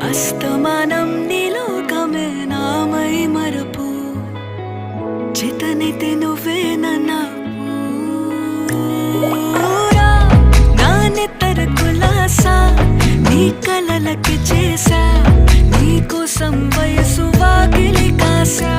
అస్తమానం నీలోకమే నామై మరపు చితనితి నువ్వే నన్నా నానెత్తర కులాసా నీ కలలకి చేసా నీ కోసం వయసు వాకిలి కాసా